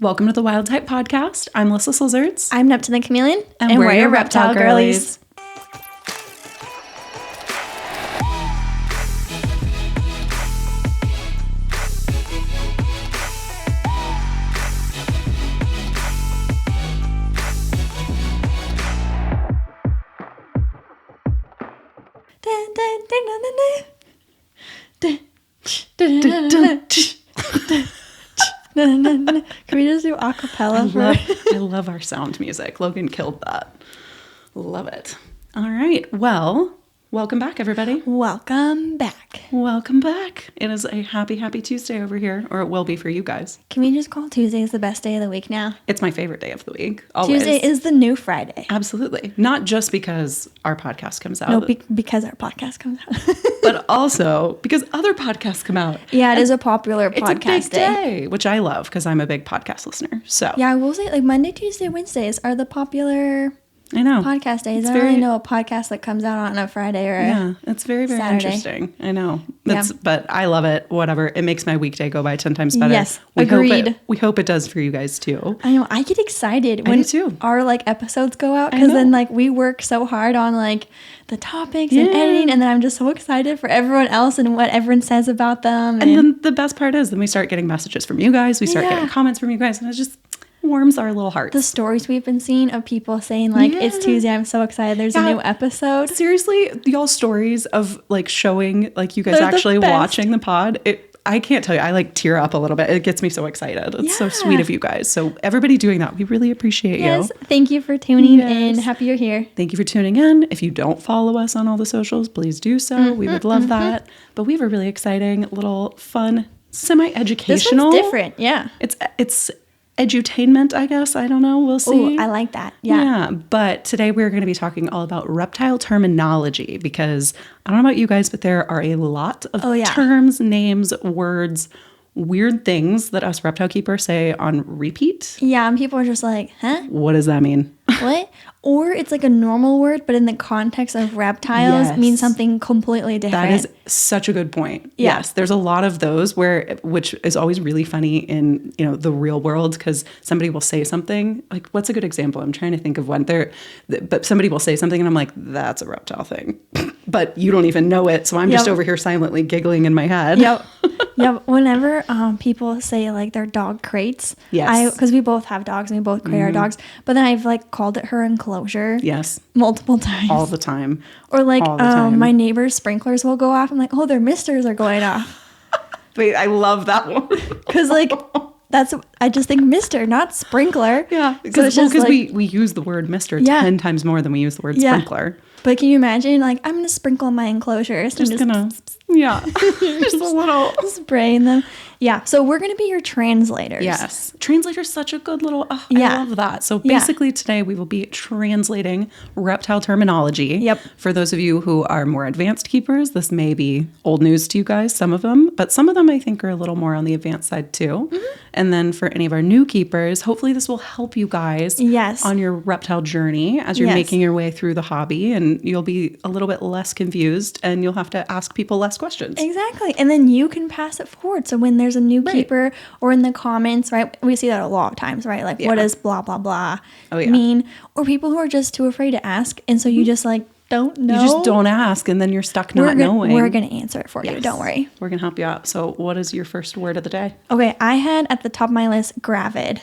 Welcome to the Wild Type Podcast. I'm Lyssa Slizzards. I'm Neptune the Chameleon. And we're your reptile girlies. Can we just do a cappella? I love our sound music. Logan killed that. Love it. All right. Well, welcome back, everybody. Welcome back. Welcome back. It is a happy Tuesday over here, or it will be for you guys. Can we just call Tuesdays the best day of the week now? It's my favorite day of the week. Always. Tuesday is the new Friday. Absolutely. Not just because our podcast comes out. No, because our podcast comes out. But also because other podcasts come out. Yeah, it is a popular podcast it's a big day, which I love because I'm a big podcast listener. So yeah, I will say like Monday, Tuesday, Wednesdays are the popular podcast days. I don't really know a podcast that comes out on a Friday or it's very Saturday. Interesting. I know. But I love it. Whatever. It makes my weekday go by 10 times better. Yes, agreed. We hope it does for you guys too. I know. I get excited when our episodes go out because then we work so hard on the topics and editing, and then I'm just so excited for everyone else and what everyone says about them. And then the best part is then we start getting messages from you guys. We start getting comments from you guys, and it just warms our little hearts. The stories we've been seeing of people saying it's Tuesday, I'm so excited there's a new episode. Seriously, y'all stories of showing you guys actually watching the pod, I can't tell you, I tear up a little bit. It gets me so excited. It's so sweet of you guys. So everybody doing that, we really appreciate you. Thank you for tuning in. Happy you're here. Thank you for tuning in. If you don't follow us on all the socials, please do so. We would love that. But we have a really exciting little fun semi-educational. This one's different. Yeah. It's edutainment, I guess. I don't know. We'll see. Ooh, I like that. Yeah. But today we're going to be talking all about reptile terminology because I don't know about you guys, but there are a lot of terms, names, words, weird things that us reptile keepers say on repeat. Yeah. And people are just like, huh? What does that mean? What? Or it's a normal word, but in the context of reptiles means something completely different. That is such a good point. Yeah. Yes. There's a lot of those which is always really funny in, the real world because somebody will say something what's a good example? I'm trying to think of one but somebody will say something and I'm like, that's a reptile thing, but you don't even know it. So I'm just over here silently giggling in my head. Yep. Yeah, whenever people say their dog crates, because we both have dogs and we both crate our dogs, but then I've called it her enclosure. Yes. Multiple times. All the time. Or my neighbor's sprinklers will go off. I'm like, oh, their misters are going off. Wait, I love that one. Because I just think mister, not sprinkler. Yeah, because we use the word mister 10 times more than we use the word sprinkler. But can you imagine, I'm going to sprinkle my enclosures. Just a little. Spraying them. Yeah, so we're going to be your translators. Yes. Translator's such a good little, I love that. So basically today we will be translating reptile terminology. Yep. For those of you who are more advanced keepers, this may be old news to you guys, some of them, but some of them I think are a little more on the advanced side too. Mm-hmm. And then for any of our new keepers, hopefully this will help you guys on your reptile journey as you're making your way through the hobby, and you'll be a little bit less confused and you'll have to ask people less questions. Exactly. And then you can pass it forward. So when there's a new keeper or in the comments, right? We see that a lot of times, right? What does blah, blah, blah mean? Or people who are just too afraid to ask. And so you just don't know. You just don't ask and then you're stuck not knowing. We're going to answer it for you. Don't worry. We're going to help you out. So what is your first word of the day? Okay. I had at the top of my list, Gravid.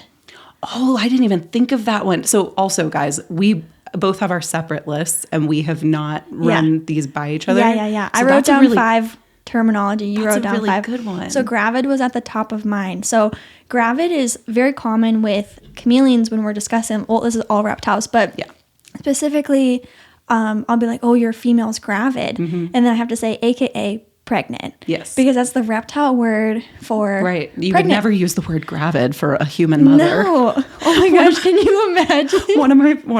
Oh, I didn't even think of that one. So also, guys, we both have our separate lists and we have not run these by each other. Yeah. So I wrote down 5 terminology. You wrote down 5. That's a really good one. So Gravid was at the top of mine. So Gravid is very common with chameleons when we're discussing, well, this is all reptiles, but specifically, I'll be like, oh, your female's gravid. Mm-hmm. And then I have to say, AKA pregnant. Yes. Because that's the reptile word for right. You would never use the word gravid for a human mother. No. Oh my gosh, can you imagine? One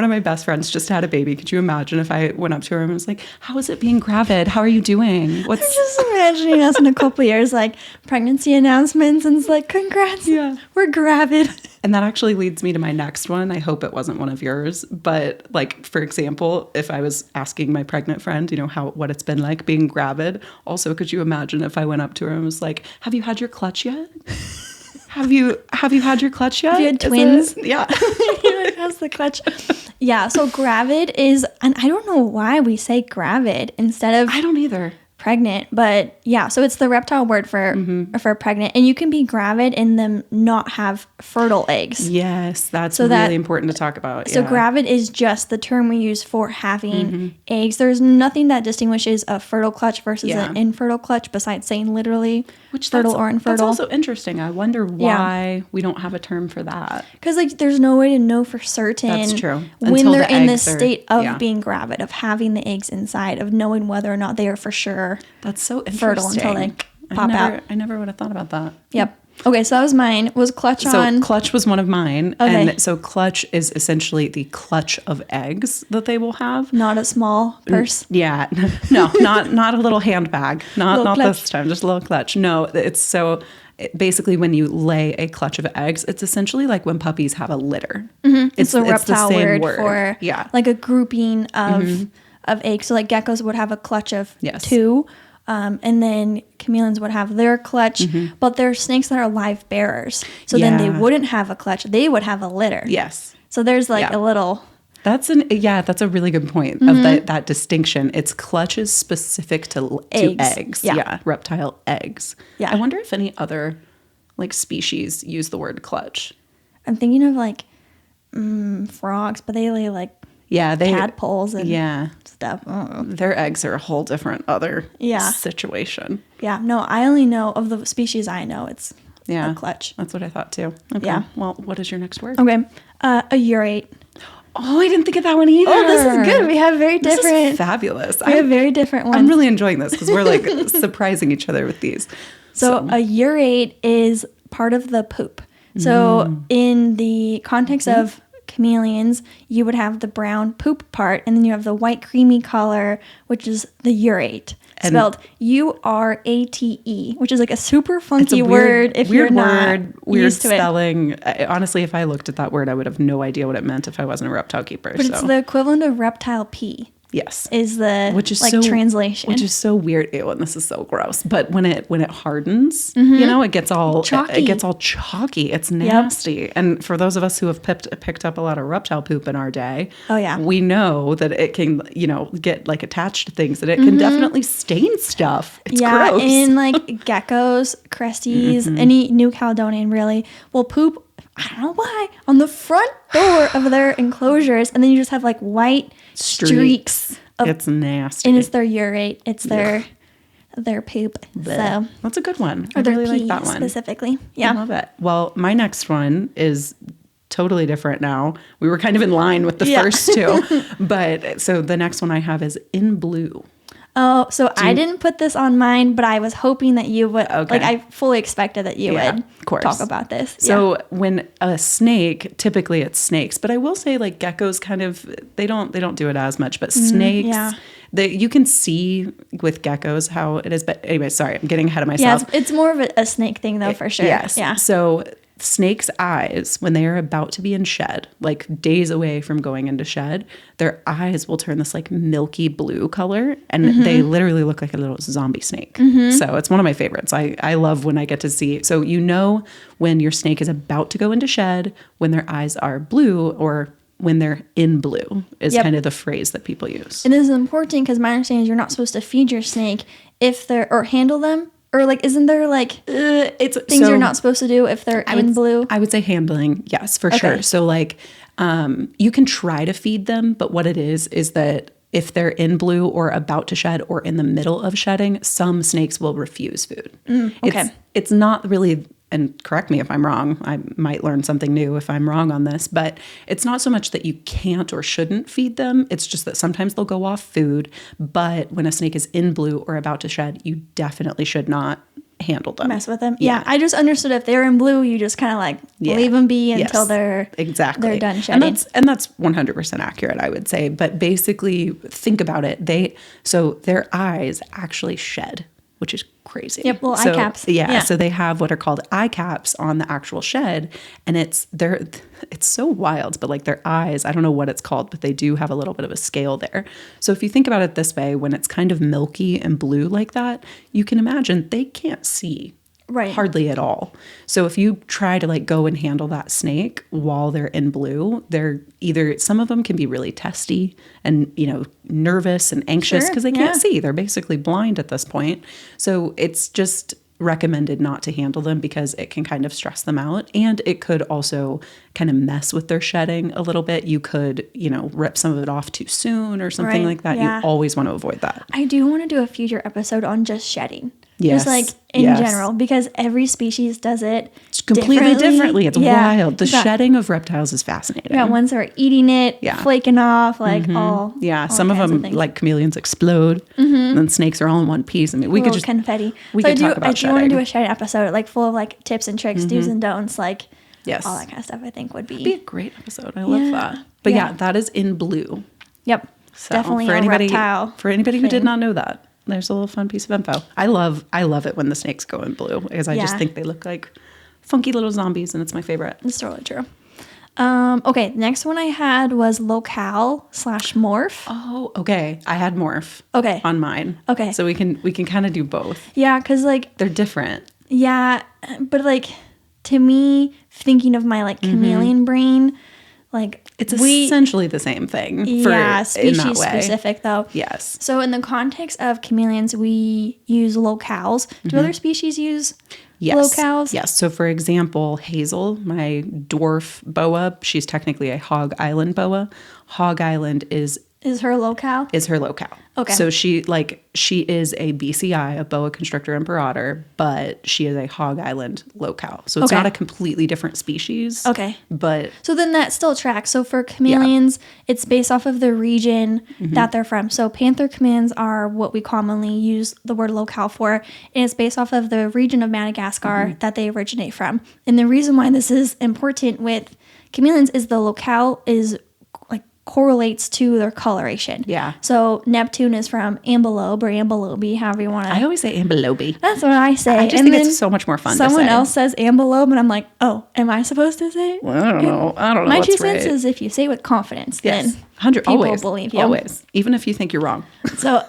of my best friends just had a baby. Could you imagine if I went up to her and was like, how is it being gravid? How are you doing? I'm just imagining us in a couple of years, pregnancy announcements, and it's congrats. Yeah. We're gravid. And that actually leads me to my next one. I hope it wasn't one of yours. But for example, if I was asking my pregnant friend, what it's been like being gravid. Also, could you imagine if I went up to her and was like, have you had your clutch yet? Have you had your clutch yet? Have you had twins? Yeah. How's the clutch? Yeah. So gravid is, and I don't know why we say gravid instead of I don't either. pregnant, but yeah, so it's the reptile word for pregnant, and you can be gravid and them not have fertile eggs. Yes, that's really important to talk about. So gravid is just the term we use for having eggs. There's nothing that distinguishes a fertile clutch versus an infertile clutch besides saying literally fertile or infertile. That's also interesting. I wonder why we don't have a term for that. Because like there's no way to know for certain. That's true. When they're in the state of being gravid, of having the eggs inside, of knowing whether or not they are for sure. That's so interesting. Fertile until they pop out. I never would have thought about that. Yep. Okay, so that was mine. Was clutch on? So clutch was one of mine. Okay. And so clutch is essentially the clutch of eggs that they will have. Not a small purse? Yeah. No, not a little handbag. Not this time, just a little clutch. No, it's so... Basically, when you lay a clutch of eggs, it's essentially like when puppies have a litter. Mm-hmm. It's a reptile word for like a grouping of eggs. So like geckos would have a clutch of 2. And then chameleons would have their clutch, but they're snakes that are live bearers. So then they wouldn't have a clutch. They would have a litter. Yes. So there's like a little... That's a really good point of that distinction. It's clutches specific to eggs. Yeah. Reptile eggs. Yeah. I wonder if any other like species use the word clutch. I'm thinking of like frogs, but they lay like tadpoles and stuff. Their eggs are a whole different other situation. Yeah. No, I only know of the species I know. It's a clutch. That's what I thought too. Okay. Yeah. Well, what is your next word? Okay. A urate. Oh, I didn't think of that one either. Oh, this is good. We have very different. This is fabulous. We have very different ones. I'm really enjoying this because we're like surprising each other with these. So a urate is part of the poop. So in the context of chameleons, you would have the brown poop part, and then you have the white creamy color, which is the urate. Spelled U-R-A-T-E, which is like a super funky word if you're not used to spelling. Honestly, if I looked at that word, I would have no idea what it meant if I wasn't a reptile keeper. But it's the equivalent of reptile pee. Yes. Is the translation. Which is so weird. Ew, and this is so gross. But when it hardens, it gets all chalky. It gets all chalky. It's nasty. Yep. And for those of us who have picked up a lot of reptile poop in our day, we know that it can, get like attached to things, that it can definitely stain stuff. It's gross. And like geckos, cresties, any New Caledonian really will poop, I don't know why, on the front door of their enclosures, and then you just have like white streaks. It's nasty. And it's their urate. It's their poop. Blech. So that's a good one. I really like that one specifically. Yeah, I love it. Well, my next one is totally different now. We were kind of in line with the first two, but so the next one I have is in blue. Oh, so I didn't put this on mine, but I was hoping that you would. Okay. Like I fully expected that you would talk about this. So when a snake, typically it's snakes, but I will say like geckos kind of they don't do it as much, but snakes, you can see with geckos how it is. But anyway, sorry, I'm getting ahead of myself. Yeah, it's more of a snake thing though, for sure. Yes. Yeah. So snakes' eyes, when they are about to be in shed, like days away from going into shed, their eyes will turn this like milky blue color, and they literally look like a little zombie snake. So it's one of my favorites. I love when I get to see. So when your snake is about to go into shed, when their eyes are blue, or when they're in blue is kind of the phrase that people use. And this is important because my understanding is you're not supposed to feed your snake or handle them. Or like, isn't there like it's things you're not supposed to do if they're in blue? I would say handling, yes, for sure. So like, you can try to feed them, but what it is that if they're in blue or about to shed or in the middle of shedding, some snakes will refuse food. Okay. It's not really, and correct me if I'm wrong, I might learn something new if I'm wrong on this, but it's not so much that you can't or shouldn't feed them. It's just that sometimes they'll go off food, but when a snake is in blue or about to shed, you definitely should not handle them. Mess with them. Yeah. I just understood if they're in blue, you just kind of like leave them be until they're done shedding. And that's 100% accurate, I would say. But basically, think about it. So their eyes actually shed, which is crazy. Yep, eye caps. Yeah, so they have what are called eye caps on the actual shed, and it's so wild, but like their eyes, I don't know what it's called, but they do have a little bit of a scale there. So if you think about it this way, when it's kind of milky and blue like that, you can imagine they can't see Right. Hardly at all. So if you try to like go and handle that snake while they're in blue, they're either, some of them can be really testy and, you know, nervous and anxious because they can't see. They're basically blind at this point. So it's just recommended not to handle them because it can kind of stress them out, and it could also kind of mess with their shedding a little bit. You could, you know, rip some of it off too soon or something like that. You always want to avoid that. I do want to do a future episode on just shedding. Yes. Just like in general, because every species does it completely differently. It's wild. The shedding of reptiles is fascinating. Yeah, ones that are eating it, flaking off, like all. Yeah, some of them, like chameleons, explode, and then snakes are all in one piece. I mean, we could just confetti. We could talk about shedding. I do want to do a shedding episode, like full of like tips and tricks, do's and don'ts, like all that kind of stuff. I think would be a great episode. I love that. But yeah, that is in blue. Yep, so definitely for anybody, reptile. For anybody who did not know that. There's a little fun piece of info. I love it when the snakes go in blue because I just think they look like funky little zombies, and it's my favorite. It's totally true. Okay, next one I had was Locale / Morph. Oh, okay. I had Morph. Okay. On mine. Okay. So we can kind of do both. Yeah, because like they're different. Yeah, but like to me, thinking of my like chameleon brain, like it's essentially the same thing. Species specific though. Yes. So in the context of chameleons, we use locales. Do other species use locales? Yes. So for example, Hazel, my dwarf boa, she's technically a Hog Island boa. Hog Island is her locale? Is her locale. Okay. So she is a BCI, a boa constrictor imperator, but she is a Hog Island locale. So it's not a completely different species. Okay. But so then that still tracks. So for chameleons, it's based off of the region that they're from. So panther chameleons are what we commonly use the word locale for, and it's based off of the region of Madagascar that they originate from. And the reason why this is important with chameleons is the locale is correlates to their coloration. Yeah. So Neptune is from ambelobe or ambelobe, however you want to. I always say ambelobe. That's what I say. I just think it's so much more fun to say. Someone else says ambelobe, and I'm like, oh, am I supposed to say it? Well, I don't know. My 2 cents is if you say it with confidence, then 100 people always believe you. Always. Even if you think you're wrong. So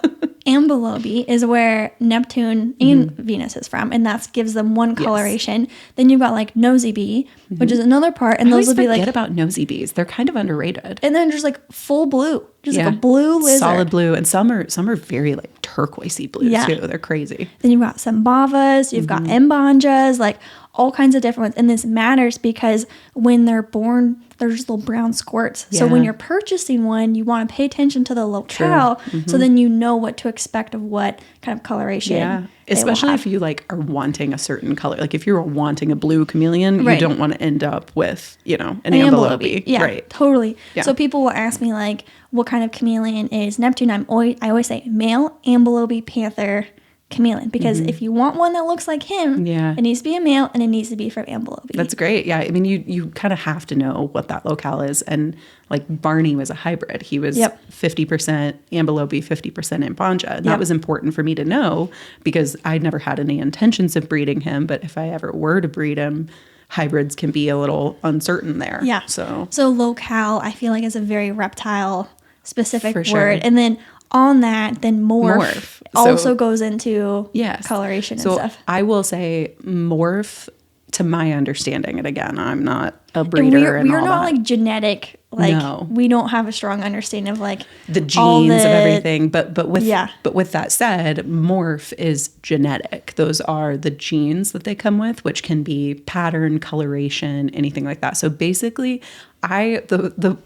ambelobe is where Neptune and Venus is from, and that gives them one coloration. Then you've got like nosy bee, which is another part, and those will be like, forget about nosy bees. They're kind of underrated. And then just like full blue, just like a blue lizard, solid blue, and some are very like turquoisey blue too. They're crazy. Then you've got Sambavas, you've got Mbanjas, like all kinds of different ones. And this matters because when they're born, they're just little brown squirts. Yeah. So when you're purchasing one, you want to pay attention to the locale, so then you know what to expect of what kind of coloration. Yeah, especially if you like are wanting a certain color. Like if you're wanting a blue chameleon, you don't want to end up with, you know, an ambelobe. Yeah, right. Totally. Yeah. So people will ask me like, what kind of chameleon is Neptune? I always say male ambelobe panther chameleon, because if you want one that looks like him, it needs to be a male and it needs to be from ambelobe. That's great. Yeah, I mean you kind of have to know what that locale is, and like Barney was a hybrid. He was 50% ambelobe, 50% Mbanja, and that was important for me to know because I'd never had any intentions of breeding him, but if I ever were to breed him, hybrids can be a little uncertain there. Yeah. So locale, I feel like, is a very reptile specific word, and then on that, then morph also goes into coloration and stuff. I will say morph, to my understanding, and again, I'm not a breeder and we're not like genetic, like we don't have a strong understanding of like the genes of everything, but with that said, morph is genetic. Those are the genes that they come with, which can be pattern, coloration, anything like that. So basically, the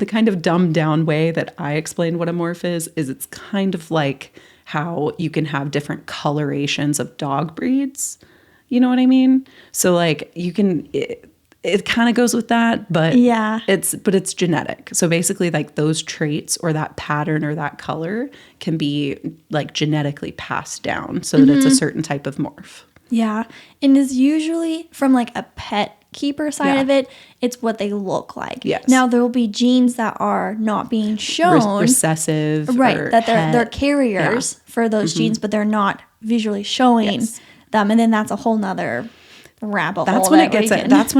kind of dumbed down way that I explain what a morph is it's kind of like how you can have different colorations of dog breeds. You know what I mean? So like you can, it kind of goes with that, but it's genetic. So basically like those traits or that pattern or that color can be like genetically passed down so that it's a certain type of morph. Yeah. And is usually from like a pet keeper side of it, it's what they look like. Yes. Now there will be genes that are not being shown. Recessive. Right. That they're carriers for those genes, but they're not visually showing them. And then that's a whole nother rabbit hole. That's when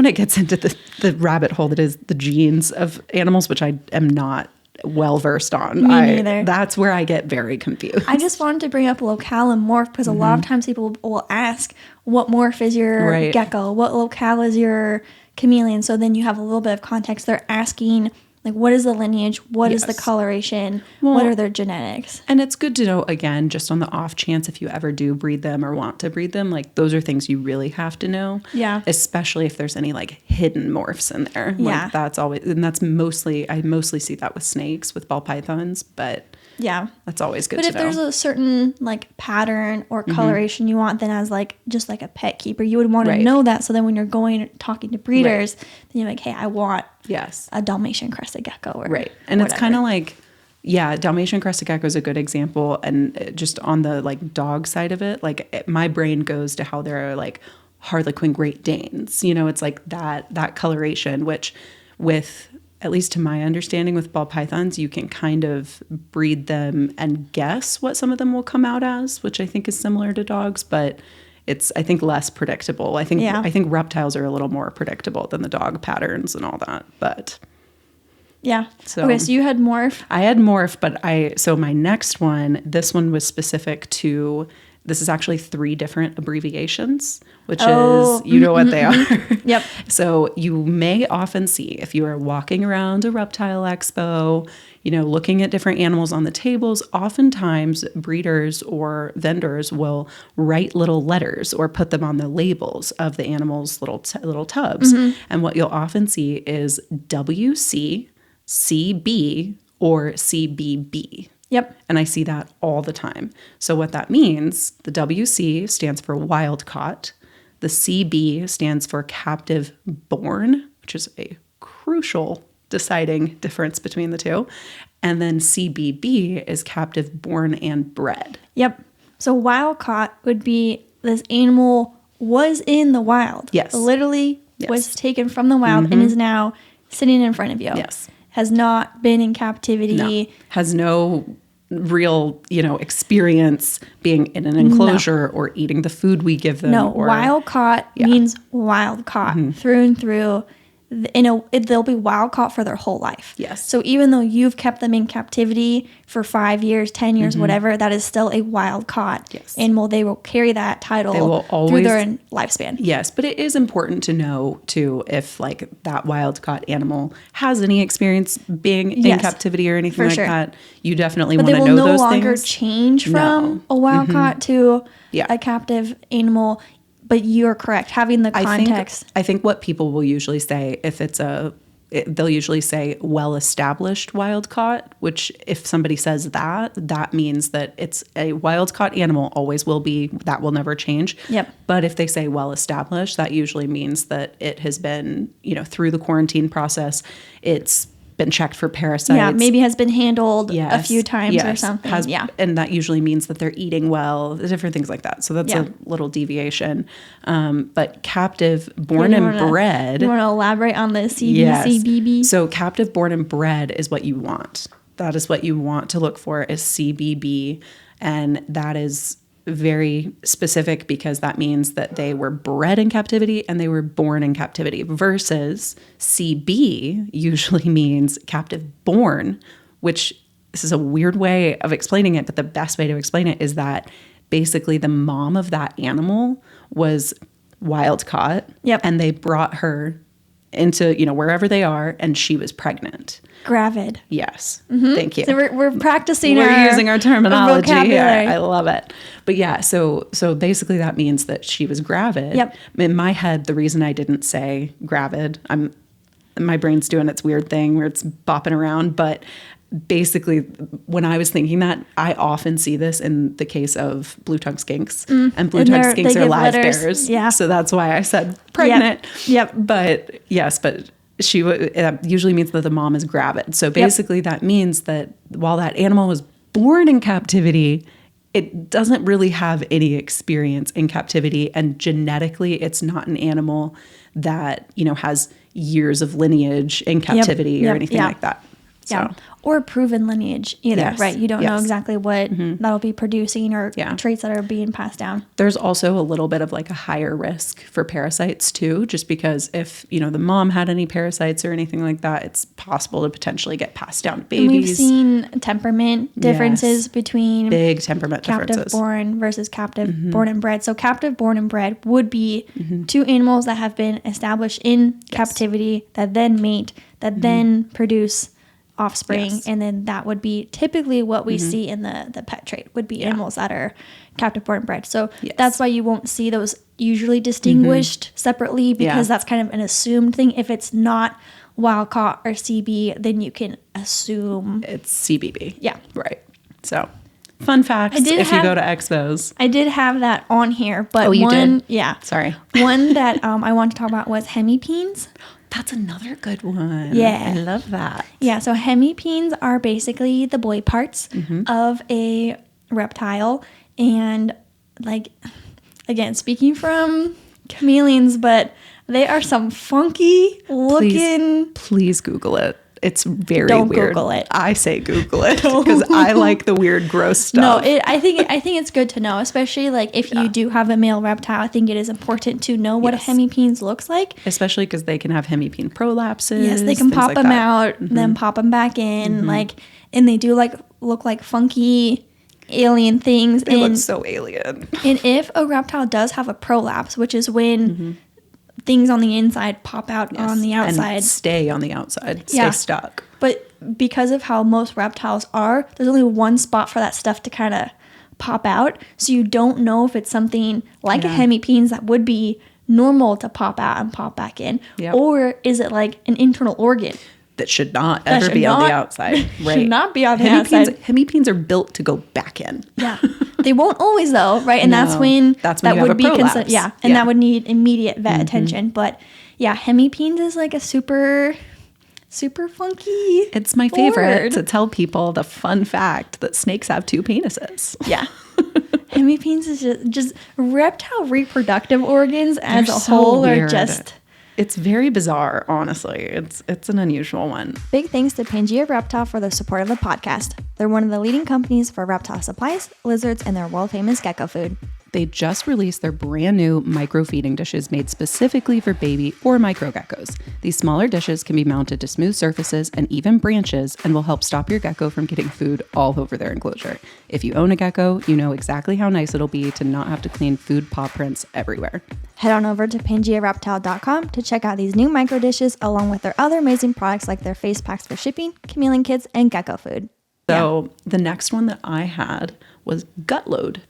it gets into the rabbit hole that is the genes of animals, which I am not well versed on. Me neither. That's where I get very confused. I just wanted to bring up Locale and Morph because a lot of times people will ask, what Morph is your gecko? What Locale is your chameleon? So then you have a little bit of context. They're asking, like, what is the lineage? What is the coloration? What are their genetics? And it's good to know, again, just on the off chance if you ever do breed them or want to breed them, like those are things you really have to know. Yeah. Especially if there's any like hidden morphs in there. Yeah. Like that's always, and that's mostly, I mostly see that with snakes, with ball pythons, but yeah, that's always good to know. But if there's a certain like pattern or coloration you want, then as like just like a pet keeper, you would want to know that. So then when you're going talking to breeders, then you're like, hey, I want a Dalmatian crested gecko or and whatever. It's kind of like, Dalmatian crested gecko is a good example. And just on the like dog side of it, like my brain goes to how there are like Harlequin Great Danes. You know, it's like that coloration, which with, at least to my understanding with ball pythons, you can kind of breed them and guess what some of them will come out as, which I think is similar to dogs, but it's, I think, less predictable. I think reptiles are a little more predictable than the dog patterns and all that, but so you had Morph. I had Morph, but so my next one, this one was specific to, this is actually 3 different abbreviations, which is, you know what they are. Yep. So you may often see, if you are walking around a reptile expo, you know, looking at different animals on the tables, oftentimes breeders or vendors will write little letters or put them on the labels of the animals' little tubs. And what you'll often see is WC, CB, or CBB. Yep. And I see that all the time. So what that means, the WC stands for wild caught. The CB stands for captive born, which is a crucial deciding difference between the two. And then CBB is captive born and bred. Yep. So wild caught would be this animal was in the wild. Yes. Literally was taken from the wild and is now sitting in front of you. Yes. Has not been in captivity. No. Has no real, experience being in an enclosure or eating the food we give them. No, wild caught means wild caught through and through. They'll be wild caught for their whole life. Yes. So even though you've kept them in captivity for 5 years, 10 years, whatever, that is still a wild caught animal. They will carry that title through their lifespan. Yes, but it is important to know too if like that wild caught animal has any experience being in captivity or anything like that. You definitely want to know those things. But they will no longer change from a wild caught to a captive animal. But you're correct. Having the context. I think what people will usually say, if it's they'll usually say well-established wild caught, which if somebody says that means that it's a wild caught animal, always will be, that will never change. Yep. But if they say well-established, that usually means that it has been, through the quarantine process, it's been checked for parasites. Yeah, maybe has been handled a few times or something. And that usually means that they're eating well, different things like that. So that's a little deviation. But captive, born and bred. You want to elaborate on the CBB? So captive, born and bred is what you want. That is what you want to look for is CBB. And that is very specific because that means that they were bred in captivity and they were born in captivity, versus CB usually means captive born, which this is a weird way of explaining it, but the best way to explain it is that basically the mom of that animal was wild caught and they brought her into, wherever they are, and she was pregnant. Gravid. Yes. Thank you. So we're practicing We're using our terminology here. vocabulary. I love it. But yeah, so basically that means that she was gravid. Yep. In my head, the reason I didn't say gravid, my brain's doing its weird thing where it's bopping around, but basically when I was thinking that, I often see this in the case of blue-tongued skinks, and blue-tongued skinks are live bears. Yeah. So that's why I said pregnant. Yep. But yes, but it usually means that the mom is gravid. So basically that means that while that animal was born in captivity, it doesn't really have any experience in captivity, and genetically it's not an animal that, has years of lineage in captivity or anything like that. Yeah. Or a proven lineage either, right? You don't know Yes. exactly what that'll be producing or Yeah. traits that are being passed down. There's also a little bit of like a higher risk for parasites too, just because if, you know, the mom had any parasites or anything like that, it's possible to potentially get passed down to babies. And we've seen temperament differences between big temperament captive differences. born versus captive born and bred. So captive born and bred would be two animals that have been established in captivity that then mate, that then produce offspring, and then that would be typically what we see in the pet trade would be animals that are captive born and bred. So that's why you won't see those usually distinguished separately, because that's kind of an assumed thing. If it's not wild caught or CB, then you can assume it's CBB. Yeah. Right. So fun facts if you go to expos. I did have that on here, but you did? Yeah. Sorry. One that I want to talk about was hemipenes. That's another good one. Yeah. I love that. Yeah, so hemipenes are basically the boy parts of a reptile. And like, again, speaking from chameleons, but they are some funky looking. Please Google it. It's very Don't weird. Google it. I say Google it because I like the weird, gross stuff. No, I think it's good to know, especially like if you do have a male reptile. I think it is important to know what a hemipenes looks like, especially because they can have hemipene prolapses. Yes, they can pop them out, then pop them back in, like, and they do like look like funky alien things. They look so alien. And if a reptile does have a prolapse, which is when things on the inside pop out on the outside. And stay on the outside. Stay stuck. But because of how most reptiles are, there's only one spot for that stuff to kind of pop out. So you don't know if it's something like a hemipenes that would be normal to pop out and pop back in. Yep. Or is it like an internal organ? That should not ever be on the outside. Right. Should not be on the outside. Hemipenes are built to go back in. Yeah. They won't always though, right? And that's when that would be considered. Yeah. And that would need immediate vet attention. But yeah, hemipenes is like a super funky. It's my favorite to tell people the fun fact that snakes have 2 penises. Yeah. Hemipenes is just reptile reproductive organs as a whole are just... It's very bizarre, honestly. It's an unusual one. Big thanks to Pangea Reptile for the support of the podcast. They're one of the leading companies for reptile supplies, lizards, and their world-famous gecko food. They just released their brand new micro feeding dishes made specifically for baby or micro geckos. These smaller dishes can be mounted to smooth surfaces and even branches and will help stop your gecko from getting food all over their enclosure. If you own a gecko, you know exactly how nice it'll be to not have to clean food paw prints everywhere. Head on over to PangeaReptile.com to check out these new micro dishes along with their other amazing products like their face packs for shipping, chameleon kits, and gecko food. So the next one that I had was Gutload.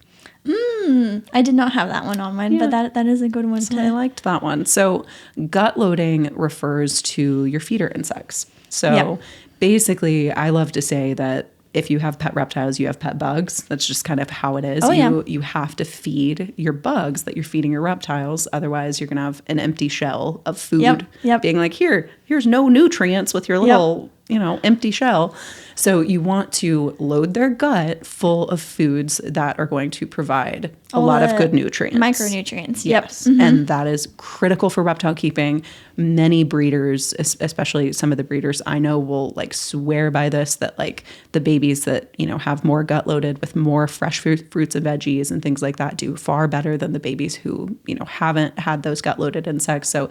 I did not have that one on mine, but that is a good one. I liked that one. So gut loading refers to your feeder insects. So basically, I love to say that if you have pet reptiles, you have pet bugs. That's just kind of how it is. You have to feed your bugs that you're feeding your reptiles. Otherwise, you're going to have an empty shell of food being like, here's no nutrients with your little, empty shell. So you want to load their gut full of foods that are going to provide a lot of good nutrients. Micronutrients. Yes. And that is critical for reptile keeping. Many breeders, especially some of the breeders I know, will like swear by this, that like the babies that, have more gut loaded with more fresh fruits and veggies and things like that do far better than the babies who, haven't had those gut loaded insects. So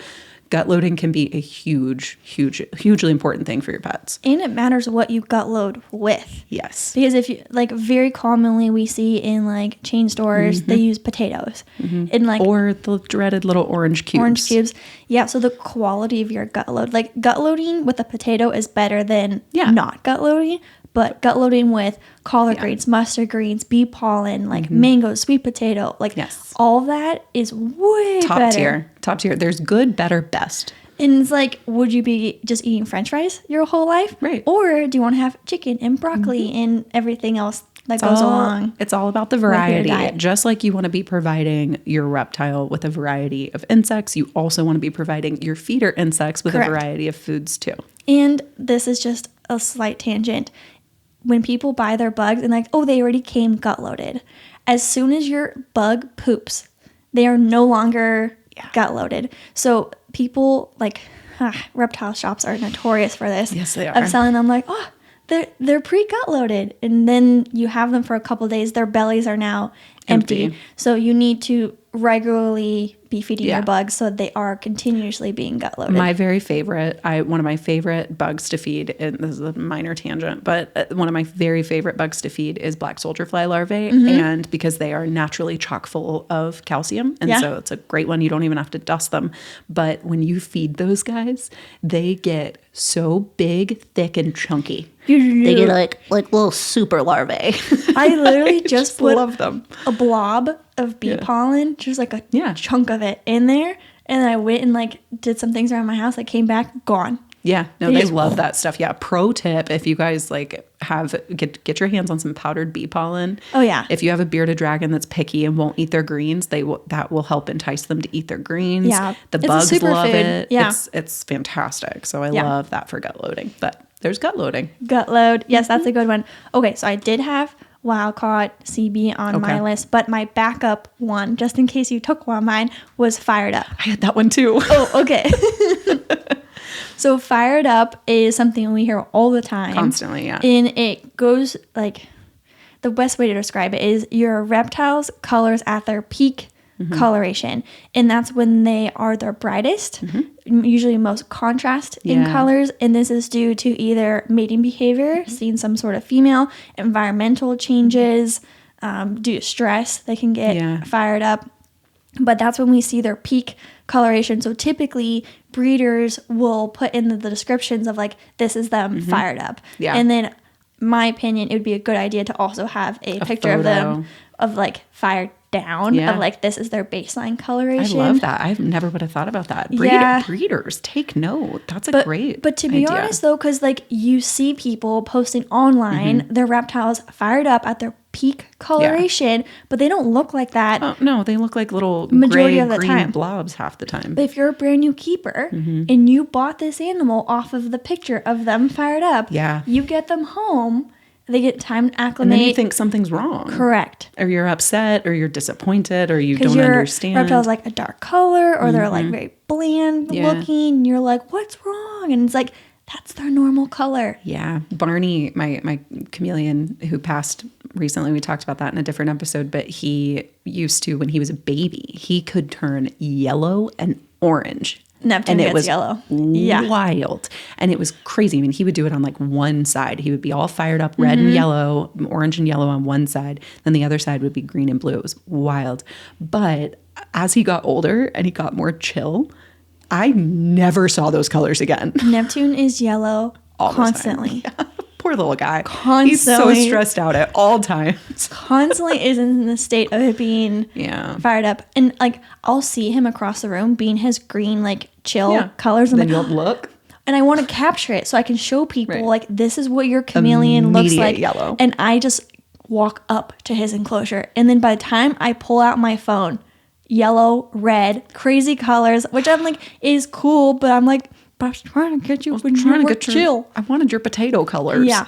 gut loading can be a hugely important thing for your pets. And it matters what you gut load with. Yes. Because if you, like, very commonly we see in, like, chain stores, they use potatoes. And, like... Or the dreaded little orange cubes. Yeah, so the quality of your gut load. Like, gut loading with a potato is better than not gut loading. But gut loading with collard greens, mustard greens, bee pollen, like mangoes, sweet potato, like all that is way better. Top tier. There's good, better, best. And it's like, would you be just eating French fries your whole life? Right. Or do you want to have chicken and broccoli and everything else that goes along? It's all about the variety. Just like you want to be providing your reptile with a variety of insects, you also want to be providing your feeder insects with a variety of foods too. And this is just a slight tangent. When people buy their bugs and like, oh, they already came gut loaded. As soon as your bug poops, they are no longer gut loaded. So people like reptile shops are notorious for this. Yes, they are. Of selling them like, oh, they're pre-gut loaded, and then you have them for a couple days. Their bellies are now empty. So you need to regularly be feeding your bugs so they are continuously being gut loaded. My very favorite, one of my favorite bugs to feed, and this is a minor tangent, but one of my very favorite bugs to feed is black soldier fly larvae. And because they are naturally chock full of calcium. And so it's a great one. You don't even have to dust them. But when you feed those guys, they get so big, thick, and chunky. They get like little super larvae. I literally just put love them. a blob of bee pollen, just like a chunk of it in there. And then I went and like did some things around my house. I came back, gone. Yeah, no, they love that stuff. Yeah, pro tip, if you guys like get your hands on some powdered bee pollen. Oh yeah. If you have a bearded dragon that's picky and won't eat their greens, that will help entice them to eat their greens. Yeah, the bugs love food. it. Yeah, it's fantastic. So I love that for gut loading. But there's gut loading. Gut load, yes, that's a good one. Okay, so I did have wild caught CB on my list, but my backup one, just in case you took one of mine, was fired up. I had that one too. Oh, okay. So fired up is something we hear all the time. Constantly, yeah. And it goes like, the best way to describe it is your reptiles' colors at their peak coloration. And that's when they are their brightest, usually most contrast in colors. And this is due to either mating behavior, seeing some sort of female, environmental changes, due to stress, they can get fired up. But that's when we see their peak coloration. So typically breeders will put in the descriptions of like, this is them fired up. Yeah. And then my opinion, it would be a good idea to also have a picture of them of like fired down of like, this is their baseline coloration. I love that. I never would have thought about that. Breeders, take note. That's a great But to be honest though, because like you see people posting online their reptiles fired up at their peak coloration, but they don't look like that. Oh, no, they look like little majority gray, of the green time. blobs half the time. But if you're a brand new keeper and you bought this animal off of the picture of them fired up, you get them home, they get time to acclimate. And then you think something's wrong. Correct. Or you're upset, or you're disappointed, or you don't your understand. Reptile's like a dark color, or they're like very bland looking. And you're like, what's wrong? And it's like, that's their normal color. Yeah. Barney, my chameleon who passed recently, we talked about that in a different episode, but he used to, when he was a baby, he could turn yellow and orange. Neptune gets yellow. Wild. And it was crazy. I mean, he would do it on like one side. He would be all fired up, red and yellow, orange and yellow on one side. Then the other side would be green and blue. It was wild. But as he got older and he got more chill, I never saw those colors again. Neptune is yellow constantly. Poor little guy. Constantly. He's so stressed out at all times. Constantly is in the state of it being fired up. And like, I'll see him across the room being his green, like chill colors. And then you'll look. And I want to capture it so I can show people like, this is what your chameleon looks like. Yellow. And I just walk up to his enclosure. And then by the time I pull out my phone, yellow, red, crazy colors, which I'm like, is cool. But I'm like, I was trying to get you when you were chill. I wanted your potato colors. Yeah,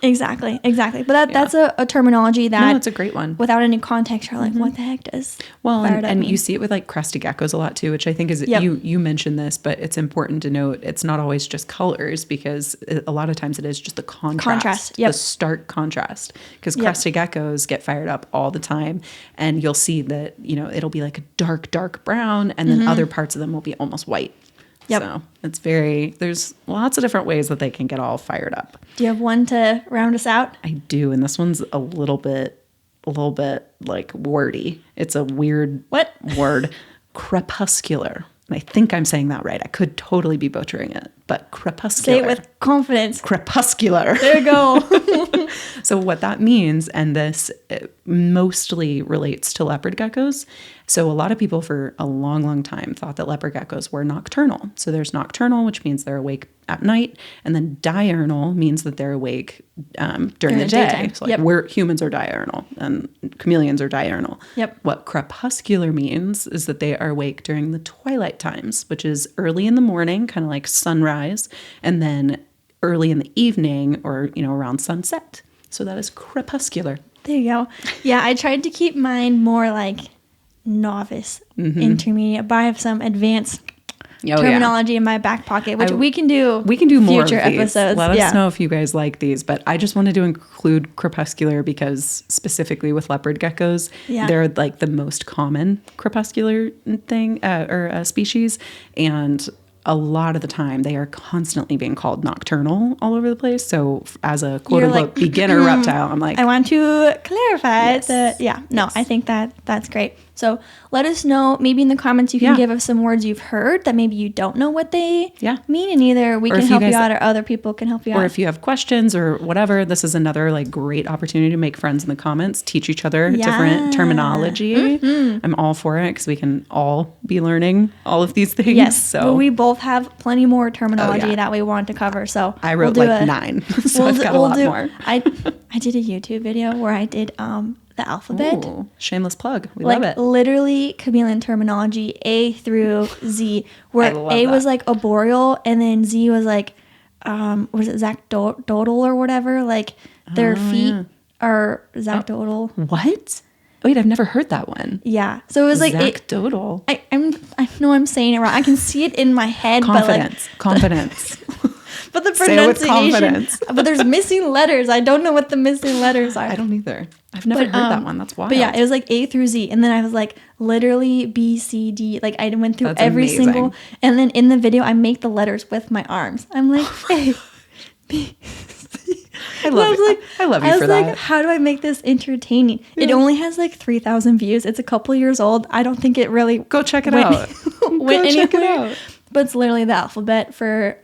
exactly. But that's a terminology that... No, it's a great one. Without any context, you're like, what the heck does and you see it with like crested geckos a lot too, which I think is... You mentioned this, but it's important to note it's not always just colors, because a lot of times it is just the contrast. The stark contrast. Because crested geckos get fired up all the time, and you'll see that, it'll be like a dark brown, and then other parts of them will be almost white. So it's there's lots of different ways that they can get all fired up. Do you have one to round us out? I do. And this one's a little bit like wordy. It's a weird word. Crepuscular. And I think I'm saying that right. I could totally be butchering it, but crepuscular. Say it with confidence. Crepuscular. There you go. So what that means, and this mostly relates to leopard geckos. So a lot of people for a long time thought that leopard geckos were nocturnal. So there's nocturnal, which means they're awake at night, and then diurnal means that they're awake during the day. Daytime. So like humans are diurnal and chameleons are diurnal. What crepuscular means is that they are awake during the twilight times, which is early in the morning, kind of like sunrise, and then early in the evening, or around sunset. So that is crepuscular. There you go. Yeah, I tried to keep mine more like novice, intermediate, but I have some advanced terminology in my back pocket, which we can do more future of these. episodes. Let us know if you guys like these, but I just wanted to include Crepuscular because specifically with leopard geckos, they're like the most common crepuscular thing or species, and a lot of the time they are constantly being called nocturnal all over the place. So as a quote unquote beginner reptile, I'm like, I want to clarify that. I think that's great. So let us know, maybe in the comments you can give us some words you've heard that maybe you don't know what they mean, and either we can help you out or other people can help you out. Or if you have questions or whatever, this is another like great opportunity to make friends in the comments, teach each other different terminology. I'm all for it because we can all be learning all of these things. Yes, so but we both have plenty more terminology that we want to cover. So I wrote 9, so I've got a lot more. I did a YouTube video where I did the alphabet. Ooh, shameless plug. We love it. Literally chameleon terminology, A through Z, where A was like arboreal and then Z was like, was it Zygodactyl or whatever? Like their feet are Zygodactyl. What? Wait, I've never heard that one. Yeah. So it was like Zygodactyl. I know I'm saying it wrong. I can see it in my head. Confidence. But the pronunciation, say but there's missing letters. I don't know what the missing letters are. I don't either. I've never heard that one. That's wild. But yeah, it was like A through Z. And then I was like, literally B, C, D. Like I went through every single. And then in the video, I make the letters with my arms. I'm like, A, B, C. I love you. I love you for that. I was like, how do I make this entertaining? Yeah. It only has like 3,000 views. It's a couple years old. I don't think it really go check it out. Check it out. But it's literally the alphabet for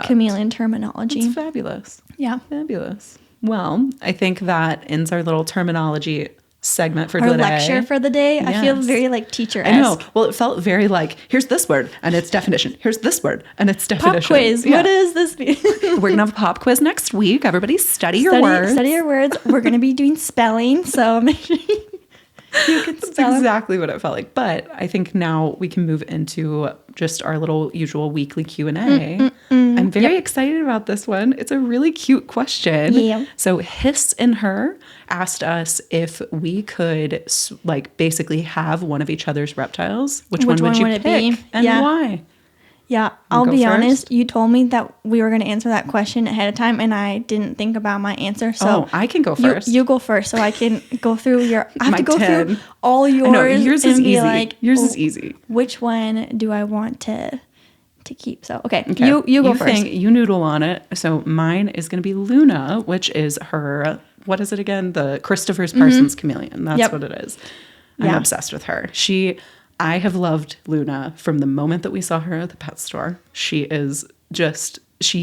chameleon terminology. It's fabulous. Yeah. Fabulous. Well, I think that ends our little terminology segment for today. Our lecture for the day. Yes. I feel very like teacher-esque. I know. Well, it felt very like, here's this word and its definition. Here's this word and its definition. Pop quiz. Yeah. What does this mean? We're going to have a pop quiz next week. Everybody study your words. Study your words. We're going to be doing spelling. So make sure you can spell. That's exactly what it felt like. But I think now we can move into just our little usual weekly Q&A. I'm very excited about this one. It's a really cute question. Yeah. So Hiss and Her asked us if we could like basically have one of each other's reptiles. Which one would you pick and why? Yeah, I'll be honest. You told me that we were going to answer that question ahead of time, and I didn't think about my answer. So I can go first. You go first, so I can go through your. I have to go 10. through all yours. I know, yours is easy. Yours is easy. Which one do I want to keep? So okay. You go first. You noodle on it. So mine is going to be Luna, which is her. What is it again? The Christopher's Parsons chameleon. That's what it is. I'm obsessed with her. I have loved Luna from the moment that we saw her at the pet store. She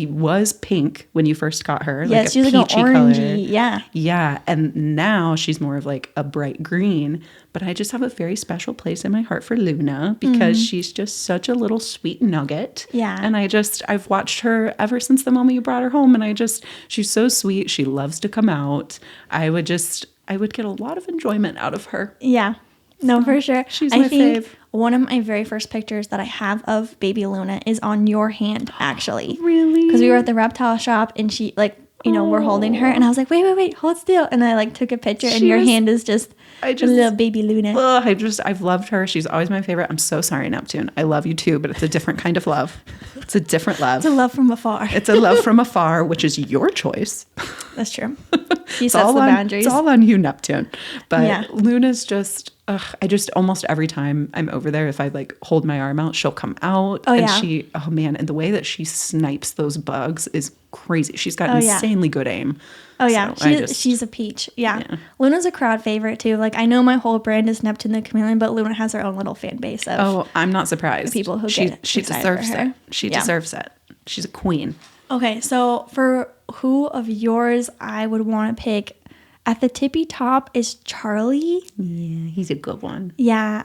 was pink when you first got her. Yes, she's like an orangey. Yeah. Yeah. And now she's more of like a bright green. But I just have a very special place in my heart for Luna because she's just such a little sweet nugget. Yeah. And I've watched her ever since the moment you brought her home. And she's so sweet. She loves to come out. I would get a lot of enjoyment out of her. Yeah. No, for sure. She's my fave. One of my very first pictures that I have of baby Luna is on your hand, actually. Really? Because we were at the reptile shop and she, we're holding her. And I was like, wait, hold still. And I, took a picture and your hand is just a little baby Luna. I've loved her. She's always my favorite. I'm so sorry, Neptune. I love you too, but it's a different kind of love. It's a different love. It's a love from afar. It's a love from afar, which is your choice. That's true. She sets the boundaries. It's all on you, Neptune. But Luna's just... I just almost every time I'm over there, if I hold my arm out, she'll come out. And the way that she snipes those bugs is crazy. She's got insanely good aim. Oh yeah, she's a peach. Yeah. Luna's a crowd favorite too. I know my whole brand is Neptune the Chameleon, but Luna has her own little fan base of. I'm not surprised. People who she deserves it. She deserves it. She's a queen. Okay, so for who of yours I would want to pick. At the tippy top is Charlie. Yeah, he's a good one. Yeah,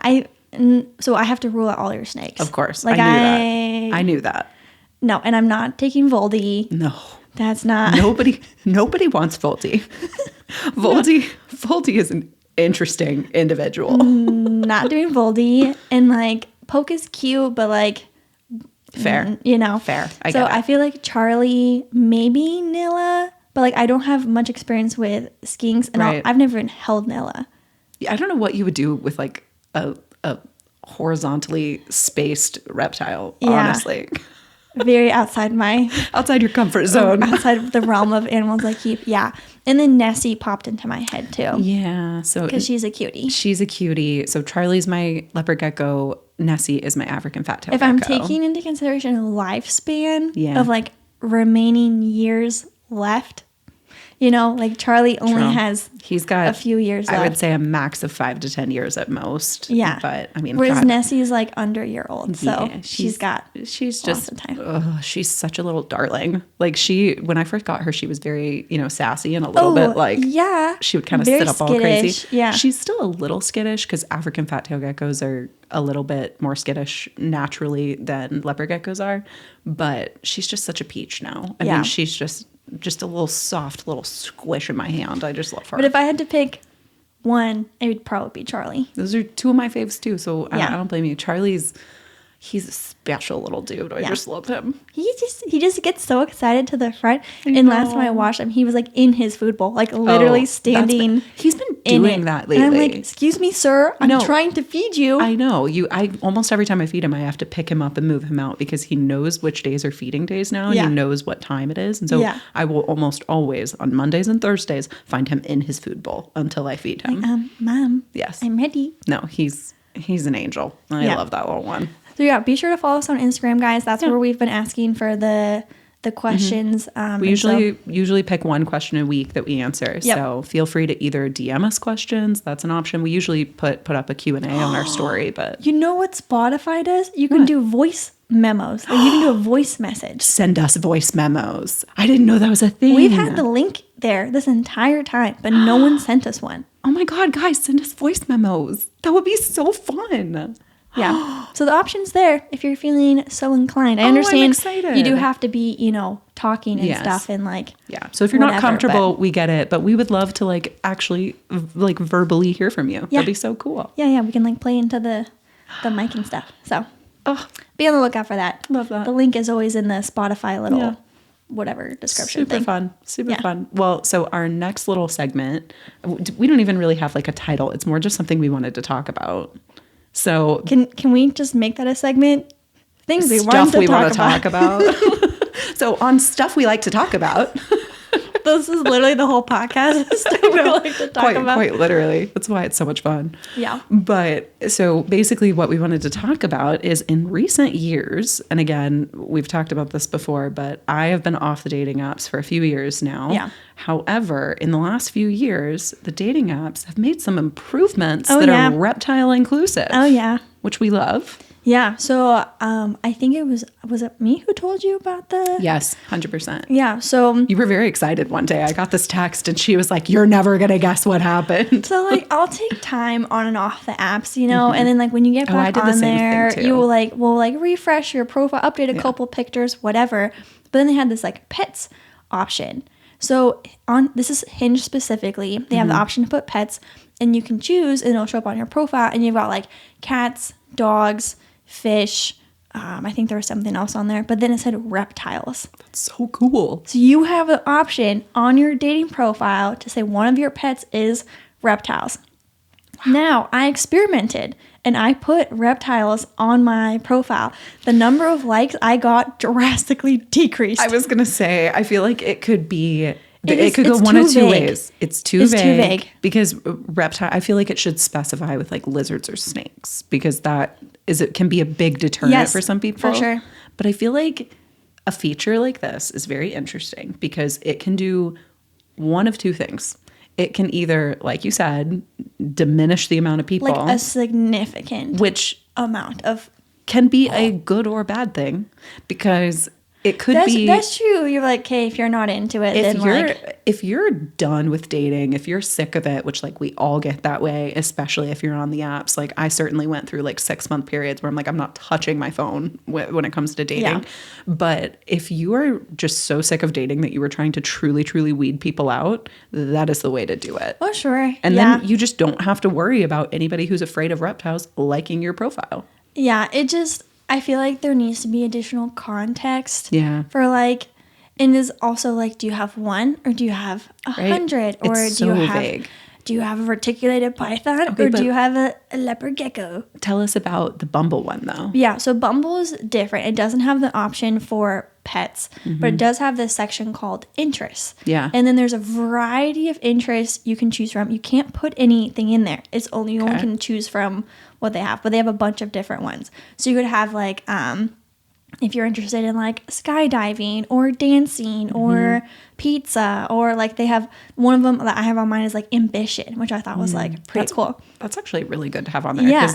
so I have to rule out all your snakes. Of course, I knew that. No, and I'm not taking Voldy. No, that's not. Nobody wants Voldy. Voldy is an interesting individual. Not doing Voldy, and Poke is cute, but fair. Fair. I feel like Charlie, maybe Nilla. But I don't have much experience with skinks, and I've never even held Nilla. I don't know what you would do with a horizontally spaced reptile, Yeah. honestly. Very outside Outside your comfort zone. outside of the realm of animals I keep. Yeah. And then Nessie popped into my head too. Yeah. So Because she's a cutie. she's a cutie. So Charlie's my leopard gecko. Nessie is my African fat-tailed If gecko. I'm taking into consideration lifespan Yeah. of like remaining years left, you know, like Charlie only True. has He's got a few years left. I would say a max of 5 to 10 years at most. Yeah. But I mean, Whereas God, Nessie's like under a year old. So yeah, she's got she's lots just of time. she's such a little darling. Like when I first got her, she was very, sassy and a little bit like yeah. she would kind of Very sit up all crazy. skittish, yeah. She's still a little skittish because African fat-tail geckos are a little bit more skittish naturally than leopard geckos are. But she's just such a peach now. I Yeah. mean, she's just a little soft, little squish in my hand. I just love her. But if I had to pick one, it would probably be Charlie. Those are two of my faves too. So Yeah. I don't blame you. He's a special little dude. I just love him. He just gets so excited to the front. I And last time I know. watched him, he was like in his food bowl, like literally standing. He's been in doing it. that lately. And I'm like, excuse me, sir, I'm No. trying to feed you. I know. I almost every time I feed him, I have to pick him up and move him out because he knows which days are feeding days now. And Yeah. he knows what time it is. And so Yeah. I will almost always on Mondays and Thursdays find him in his food bowl until I feed him. Mom, Yes. I'm ready. No, he's an angel. I Yeah. love that little one. So yeah, be sure to follow us on Instagram, guys. That's where we've been asking for the questions. We usually pick one question a week that we answer. Yep. So feel free to either DM us questions. That's an option. We usually put up a Q&A on our story, but You know what Spotify does? You can do voice memos. Like you can do a voice message. send us voice memos. I didn't know that was a thing. We've had the link there this entire time, but no one sent us one. Oh my God, guys, send us voice memos. That would be so fun. Yeah. So the option's there if you're feeling so inclined. I I'm understand excited. you do have to be, talking and Yes. stuff and like Yeah. So if you're not whatever, comfortable, we get it. But we would love to actually verbally hear from you. Yeah. That'd be so cool. yeah, we can play into the mic and stuff. So Oh, be on the lookout for that. Love that. The link is always in the Spotify little Yeah. whatever description super thing. fun. Super Yeah. fun. Well, so our next little segment, we don't even really have a title. It's more just something we wanted to talk about. So Can we just make that a segment? Things we want stuff to we want talk to about. talk about. So on stuff we like to talk about. This is literally the whole podcast. Stuff we like to talk about. Quite literally. That's why it's so much fun. Yeah. But so basically what we wanted to talk about is in recent years, and again, we've talked about this before, but I have been off the dating apps for a few years now. Yeah. However, in the last few years, the dating apps have made some improvements Oh, that yeah. are reptile inclusive. Oh yeah. Which we love. Yeah. So I think was it me who told you about the Yes, 100%. Yeah. So You were very excited one day. I got this text and she was like, "You're never going to guess what happened." So I'll take time on and off the apps, and then when you get Oh, I back did the on same thing, there, too. you will refresh your profile, update a couple pictures, whatever. But then they had this pets option. So this is Hinge specifically. They have the option to put pets, and you can choose, and it'll show up on your profile. And you've got cats, dogs, fish. I think there was something else on there, but then it said reptiles. That's so cool. So you have the option on your dating profile to say one of your pets is reptiles. Wow. Now, I experimented and I put reptiles on my profile. The number of likes I got drastically decreased. I was going to say, I feel like it could be, It's could go one of too two vague. ways. It's too vague. Because reptile, I feel like it should specify with lizards or snakes because it can be a big deterrent for some people. For sure. But I feel like a feature like this is very interesting because it can do one of two things. It can either, like you said, diminish the amount of people. A significant amount of... Can be a good or bad thing because it could be... That's true. You're okay, if you're not into it, if you're done with dating, if you're sick of it, which we all get that way, especially if you're on the apps. I certainly went through 6-month periods where I'm I'm not touching my phone when it comes to dating. Yeah. But if you are just so sick of dating that you were trying to truly, truly weed people out, that is the way to do it. Oh, sure. And then you just don't have to worry about anybody who's afraid of reptiles liking your profile. Yeah, I feel like there needs to be additional context. Yeah. For and is also do you have one or do you have 100 or It's do you so have vague. do you have a reticulated python or do you have a leopard gecko? Tell us about the Bumble one, though. Yeah, so Bumble is different. It doesn't have the option for pets, but it does have this section called interests. Yeah. And then there's a variety of interests you can choose from. You can't put anything in there. It's only you only can choose from what they have, but they have a bunch of different ones. So you could have like if you're interested in like skydiving or dancing or pizza, or like they have one of them that I have on mine is like ambition, which I thought was like pretty cool. That's actually really good to have on there. Yeah.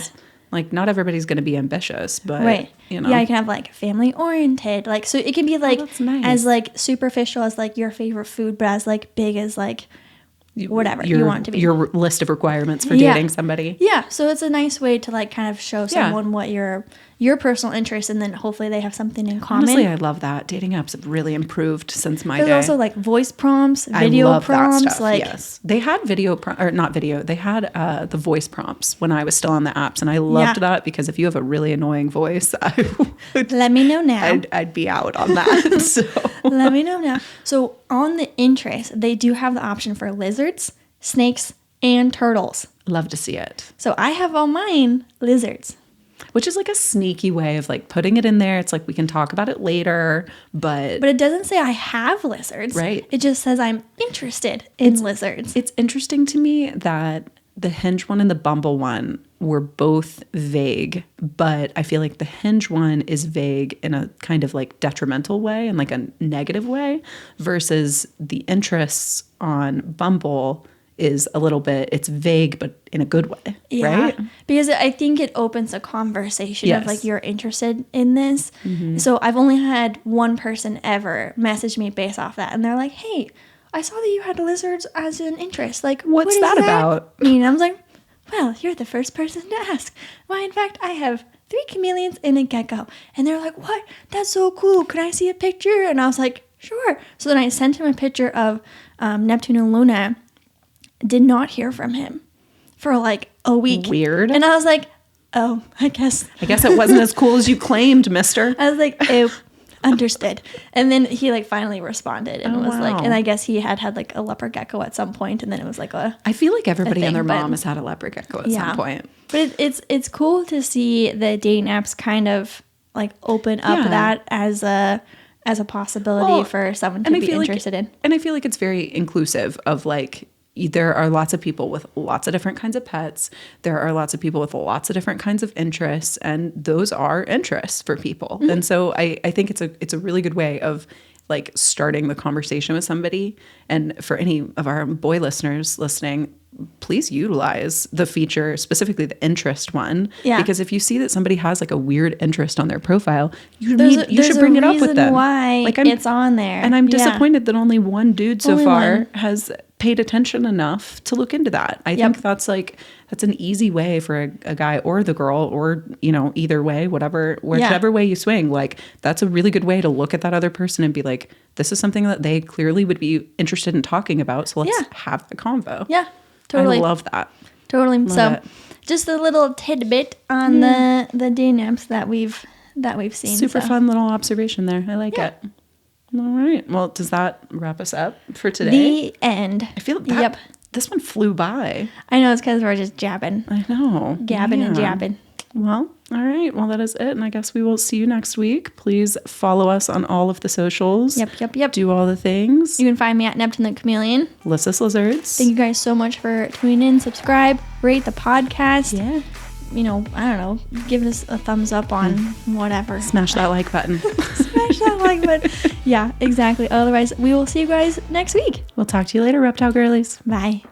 Like not everybody's going to be ambitious, but right. you know. Yeah, you can have like family oriented, like, so it can be like that's nice. as like superficial as like your favorite food, but as like big as like whatever you want it to be. Your list of requirements for dating somebody. Yeah, so it's a nice way to like kind of show someone what your personal interest, and then hopefully they have something in common. Honestly, I love that. Dating apps have really improved since my There's day. also like voice prompts, video prompts. That stuff, like yes, they had they had the voice prompts when I was still on the apps, and I loved that because if you have a really annoying voice, let me know now. I'd be out on that. So. Let me know now. So on the interest, they do have the option for lizards, snakes, and turtles. Love to see it. So I have on mine lizards. Which is like a sneaky way of like putting it in there. It's like we can talk about it later, but it doesn't say I have lizards. Right. It just says I'm interested in lizards. It's interesting to me that the Hinge one and the Bumble one were both vague, but I feel like the Hinge one is vague in a kind of like detrimental way and like a negative way, versus the interests on Bumble is a little bit, it's vague, but in a good way, right? Because I think it opens a conversation of like, you're interested in this. So I've only had one person ever message me based off that. And they're like, hey, I saw that you had lizards as an interest. Like, what's that about? And I was like, well, you're the first person to ask. Why, in fact, I have 3 chameleons and a gecko. And they're like, what? That's so cool. Can I see a picture? And I was like, sure. So then I sent him a picture of Neptune and Luna. Did not hear from him for like a week. Weird. And I was like, oh, I guess it wasn't as cool as you claimed, mister. I was like, oh, understood. And then he like finally responded and was like, and I guess he had like a leopard gecko at some point, and then it was like I feel like everybody and their mom has had a leopard gecko at some point. But it's cool to see the dating apps kind of like open up that as a possibility for someone to be interested in. And I feel like it's very inclusive of like, there are lots of people with lots of different kinds of pets. There are lots of people with lots of different kinds of interests, and those are interests for people. And so I think it's a really good way of like starting the conversation with somebody. And for any of our boy listeners listening, please utilize the feature, specifically the interest one. Yeah. Because if you see that somebody has like a weird interest on their profile, you should bring it up with them. Why like it's on there. And I'm disappointed that only one dude so far has paid attention enough to look into that. I think that's an easy way for a guy or the girl, or, you know, either way, whichever way you swing, like that's a really good way to look at that other person and be like, this is something that they clearly would be interested in talking about. So let's have the convo. Yeah, totally. I love that. Totally. Love it. Just a little tidbit on the dating apps that we've seen. Super fun little observation there. I like it. All right. Well, does that wrap us up for today? The end. I feel that this one flew by. I know, it's because we're just jabbing. I know. Gabbing and jabbing. Well, all right. Well, that is it. And I guess we will see you next week. Please follow us on all of the socials. Yep. Do all the things. You can find me at Neptune the Chameleon. Lyssa's Lizards. Thank you guys so much for tuning in. Subscribe, rate the podcast. Yeah. You know, I don't know, give us a thumbs up on whatever. Smash that like button. Smash that like button. Yeah, exactly. Otherwise, we will see you guys next week. We'll talk to you later, reptile girlies. Bye.